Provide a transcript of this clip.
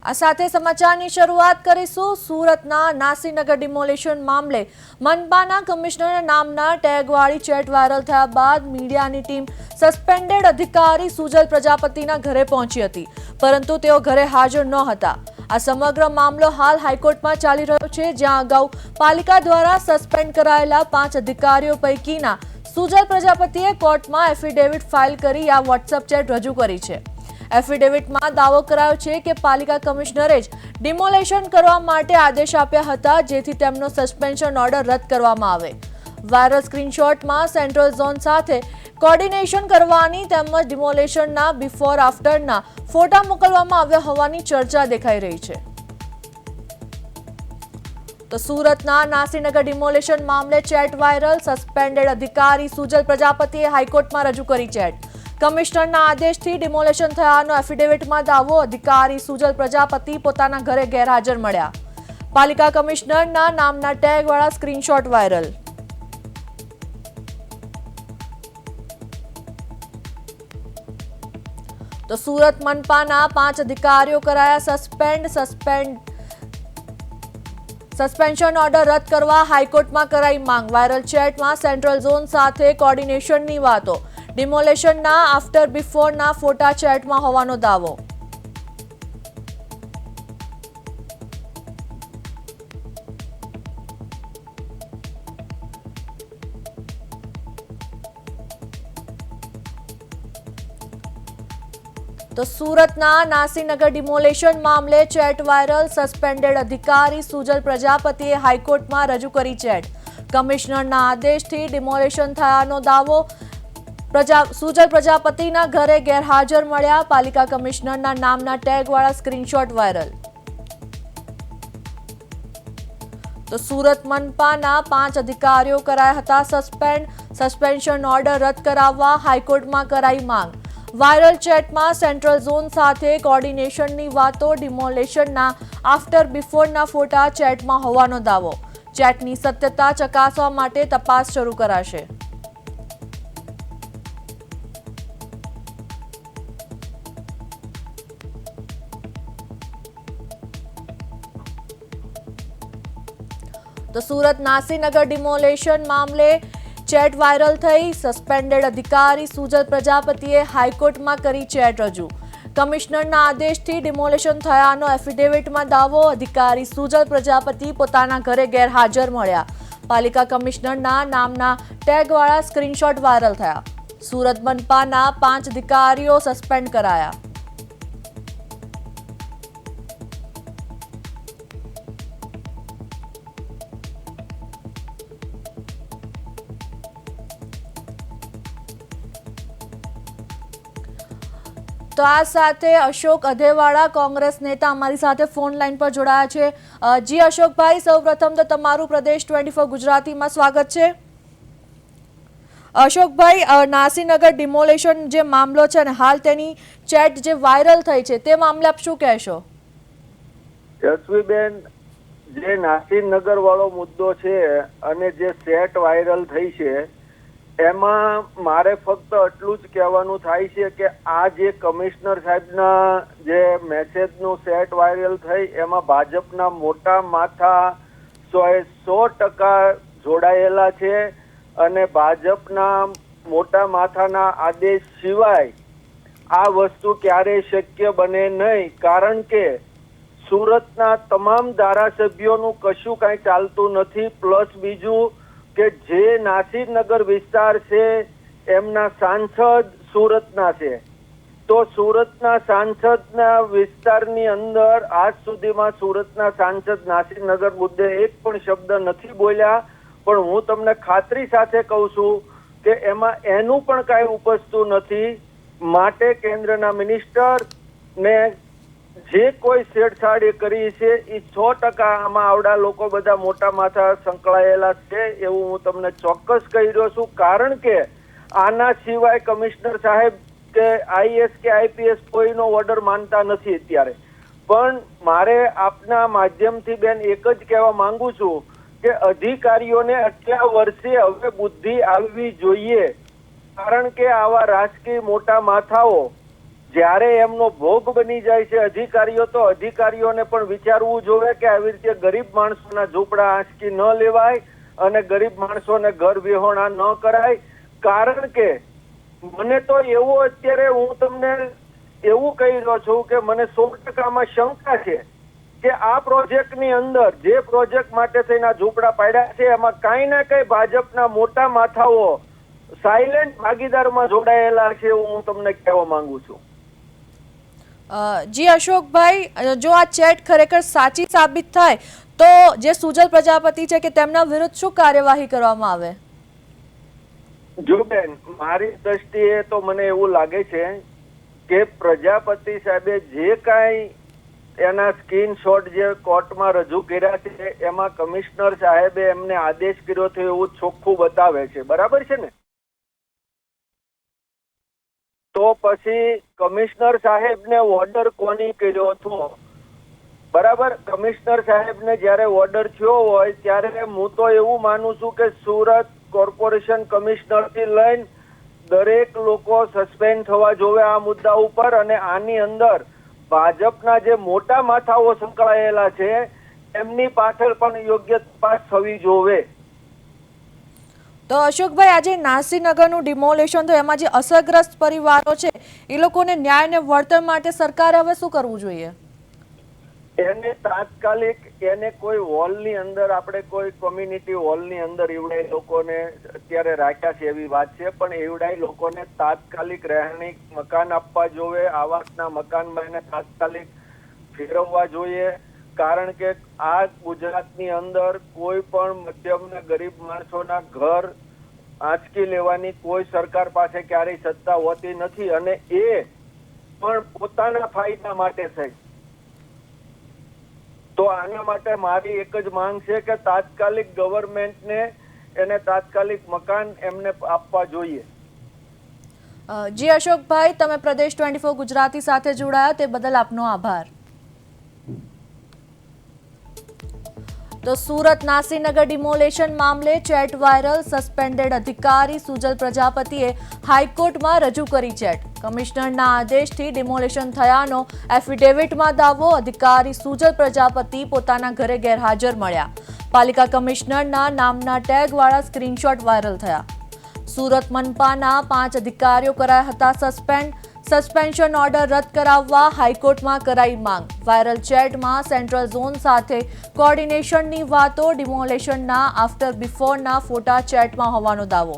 આ સાથે સમાચારની શરૂઆત કરીશું સુરતના નાસીનગર ડિમોલિશન મામલે મનપાના કમિશનરના નામના ટેગવાળી ચેટ વાયરલ થયા બાદ મીડિયાની ટીમ સસ્પેન્ડેડ અધિકારી સુજલ પ્રજાપતિના ઘરે પહોંચી હતી, પરંતુ તેઓ ઘરે હાજર ન હતા। આ સમગ્ર મામલો હાલ હાઈકોર્ટમાં ચાલી રહ્યો છે, જ્યાં અગાઉ પાલિકા દ્વારા સસ્પેન્ડ કરાયેલા 5 અધિકારીઓ પૈકીના સુજલ પ્રજાપતિએ કોર્ટમાં એફિડેવિટ ફાઇલ કરી આ વોટ્સએપ ચેટ રજૂ કરી છે। એફિડેવિટમાં દાવો કરાયો છે કે પાલિકા કમિશનરે જ ડિમોલેશન કરવા માટે આદેશ આપ્યા હતા, જેથી તેમનો સસ્પેન્શન ઓર્ડર રદ કરવામાં આવે। વાયરલ સ્ક્રીનશોટમાં સેન્ટ્રલ ઝોન સાથે કોર્ડિનેશન કરવાની તેમજ ડિમોલેશનના બિફોર આફ્ટરના ફોટા મોકલવામાં આવ્યા હોવાની ચર્ચા દેખાઈ રહી છે। તો સુરતના નાસીનગર ડિમોલેશન મામલે ચેટ વાયરલ, સસ્પેન્ડેડ અધિકારી સુજલ પ્રજાપતિએ હાઈકોર્ટમાં રજૂ કરી ચેટ। કમિશનરના આદેશથી ડિમોલેશન થયાનો એફિડેવિટમાં દાવો, અધિકારી સુજલ પ્રજાપતિ પોતાના ઘરે ગેરહાજર મળ્યા। પાલિકા કમિશનરના નામના ટેગવાળા સ્ક્રીનશોટ વાયરલ। તો સુરત મનપાના 5 અધિકારીઓ કરાયા સસ્પેન્શન ઓર્ડર રદ કરવા હાઈકોર્ટમાં કરાઈ માંગ। વાયરલ ચેટમાં સેન્ટ્રલ ઝોન સાથે કોર્ડિનેશનની વાતો, ડિમોલેશનના આફ્ટર બિફોરના ફોટા ચેટમાં હોવાનો દાવો। તો સુરતના નાસીનગર ડિમોલેશન મામલે ચેટ વાયરલ, સસ્પેન્ડેડ અધિકારી સુજલ પ્રજાપતિએ હાઈકોર્ટમાં રજૂ કરી ચેટ। કમિશનરના આદેશથી ડિમોલેશન થયાનો દાવો, સુજલ પ્રજાપતિના ઘરે ગેરહાજર મળ્યા। પાલિકા કમિશનરના નામના ટેગવાળા સ્ક્રીનશોટ વાયરલ। તો સુરત મનપાના 5 અધિકારીઓ કરાયા હતા સસ્પેન્શન ઓર્ડર રદ કરાવવા હાઈકોર્ટમાં કરાઈ માંગ। વાયરલ ચેટમાં સેન્ટ્રલ ઝોન સાથે કોર્ડિનેશનની વાતો, ડિમોલેશનના આફ્ટર બિફોરના ફોટા ચેટમાં હોવાનો દાવો। ચેટની સત્યતા ચકાસવા માટે તપાસ શરૂ કરાશે। તો સુરત નાસીનગર ડિમોલેશન મામલે ચેટ વાયરલ થઈ, સસ્પેન્ડેડ અધિકારી સુજલ પ્રજાપતિએ હાઈકોર્ટમાં કરી ચેટ રજૂ। કમિશનરના આદેશથી ડિમોલેશન થયાનો એફિડેવિટમાં દાવો, અધિકારી સુજલ પ્રજાપતિ પોતાના ઘરે ગેરહાજર મળ્યા। પાલિકા કમિશનરના નામના ટેગવાળા સ્ક્રીનશોટ વાયરલ થયા। સુરત મનપાના 5 અધિકારીઓ સસ્પેન્ડ કરાયા। તો આ સાથે અશોક અધેવાળા, કોંગ્રેસ નેતા, અમારી સાથે ફોન લાઈન પર જોડાયા છે। જી અશોકભાઈ, સૌપ્રથમ તો તમારું પ્રદેશ 24 ગુજરાતીમાં સ્વાગત છે। અશોકભાઈ, નાસીનગર ડિમોલેશન જે મામલો છે અને હાલ તેની ચેટ જે વાયરલ થઈ છે તે મામલે આપ શું કહેશો? યશવીબેન, જે નાસીનગર વાળો મુદ્દો છે અને જે ચેટ વાયરલ થઈ છે એમાં મારે ફક્ત એટલું જ કહેવાનું થાય છે કે આ જે કમિશનર સાહેબના જે મેસેજનું સેટ વાયરલ થઈ એમાં ભાજપના મોટા માથા 100% જોડાયેલા છે અને ભાજપના મોટા માથાના આદેશ સિવાય આ વસ્તુ ક્યારેય શક્ય બને નહીં, કારણ કે સુરતના તમામ ધારાસભ્યોનું કશું કાંઈ ચાલતું નથી। પ્લસ બીજું કે જે નાસીનગર વિસ્તાર છે એમના સાંસદ સુરતના છે, તો સુરતના સાંસદના વિસ્તારની અંદર આજ સુધીમાં સુરતના સાંસદ નાસીનગર મુદ્દે એક પણ શબ્દ નથી બોલ્યા। પણ હું તમને ખાતરી સાથે કહું છું કે એમાં એનું પણ કાંઈ ઉપજતું નથી। માટે કેન્દ્રના મિનિસ્ટર ને જે કોઈ છેડછાડ કરી છે એ 100% આમાં આવડા લોકો બધા મોટા માથા સંકળાયેલા છે એવું હું તમને ચોક્કસ કહી રહ્યો છું। કારણ કે આના સિવાય કમિશનર સાહેબ કે આઈએસ કે આઈપીએસ કોઈનો ઓર્ડર માનતા નથી અત્યારે। પણ મારે આપના માધ્યમથી બેન એક જ કહેવા માંગુ છું કે અધિકારીઓને આટલા વર્ષે હવે બુદ્ધિ આવવી જોઈએ, કારણ કે આવા રાજકીય મોટા માથાઓ જ્યારે એમનો ભોગ બની જાય છે અધિકારીઓ, તો અધિકારીઓને પણ વિચારવું જોઈએ કે આવી રીતે ગરીબ માણસોના ઝૂંપડા આંચકી ન લેવાય અને ગરીબ માણસોને ઘર વિહોણા ન કરાય. કારણ કે મને તો એવું અત્યારે હું તમને એવું કહી રહ્યો છું કે મને 100% શંકા છે કે આ પ્રોજેક્ટની અંદર જે પ્રોજેક્ટ માટે થઈને આ ઝૂંપડા પાડ્યા છે એમાં કાંઈ ના કંઈ ભાજપના મોટા માથાઓ સાયલેન્ટ ભાગીદારમાં જોડાયેલા છે એવું હું તમને કહેવા માંગુ છું. જી અશોકભાઈ, જો આ ચેટ ખરેખર સાચી સાબિત થાય તો જે સુજલ પ્રજાપતિ છે કે તેમના વિરુદ્ધ શું કાર્યવાહી કરવામાં આવે? જો બેન, મારી દ્રષ્ટિએ તો મને એવું લાગે છે કે પ્રજાપતિ સાહેબે જે કાંઈ એના સ્ક્રીનશોટ જે કોર્ટમાં રજૂ કર્યા છે એમાં કમિશનર સાહેબે એમને આદેશ કર્યો છે એવું ચોખ્ખું બતાવે છે. બરાબર છે ને? તો પછી કમિશનર સાહેબને ઓર્ડર કોની કર્યો હતો? બરાબર, કમિશનર સાહેબને જ્યારે ઓર્ડર થયો હોય ત્યારે હું તો એવું માનું છું કે સુરત કોર્પોરેશન કમિશનરથી લઈને દરેક લોકો સસ્પેન્ડ થવા જોવે આ મુદ્દા ઉપર, અને આની અંદર ભાજપના જે મોટા માથાઓ સંકળાયેલા છે એમની પાછળ પણ યોગ્ય તપાસ થવી જોવે. તો અશોકભાઈ, આજે નાસીનગરનું ડિમોલેશન તો એમાં જે અસરગ્રસ્ત પરિવારો છે એ લોકોને ન્યાય અને વળતર માટે સરકારે હવે શું કરવું જોઈએ? એને તાત્કાલિક એને કોઈ હોલની અંદર, આપણે કોઈ કોમ્યુનિટી હોલની અંદર એવડાય લોકોને અત્યારે રાખ્યા છે એવી વાત છે, પણ એવડાય લોકોને તાત્કાલિક રહેણી મકાન આપવા જોઈએ, આવાસના મકાનમાં એને તાત્કાલિક ફેરવવા જોઈએ. કારણ કે આ ગુજરાતની અંદર કોઈ પણ મધ્યમ ને ગરીબ માણસોના ઘર આંચકી લેવાની કોઈ સરકાર પાસે ક્યારેય સત્તા હોતી નથી, અને એ પણ પોતાના ફાયદા માટે થઈ. તો આના માટે મારી એક જ માંગ છે કે તાત્કાલિક ગવર્મેન્ટને એને તાત્કાલિક મકાન એમને આપવા જોઈએ. જી અશોકભાઈ, તમે પ્રદેશ 24 ગુજરાતી સાથે જોડાયા તે બદલ આપનો આભાર. તો સુરત નાસીનગર ડિમોલેશન મામલે ચેટ વાયરલ, સસ્પેન્ડેડ અધિકારી સુજલ પ્રજાપતિએ હાઈકોર્ટમાં રજૂ કરી ચેટ. કમિશનરના આદેશથી ડિમોલેશન થયાનો એફિડેવિટમાં દાવો, અધિકારી સુજલ પ્રજાપતિ પોતાના ઘરે ગેરહાજર મળ્યા. પાલિકા કમિશનરના નામના ટેગવાળા સ્ક્રીનશોટ વાયરલ થયા. સુરત મનપાના 5 અધિકારીઓ કરાયા હતા સસ્પેન્ડ. સસ્પેન્શન ઓર્ડર રદ કરાવવા હાઈકોર્ટમાં કરાઈ માંગ. વાયરલ ચેટમાં સેન્ટ્રલ ઝોન સાથે કોર્ડિનેશનની વાતો, ડિમોલેશનના આફ્ટર બિફોરના ફોટા ચેટમાં હોવાનો દાવો.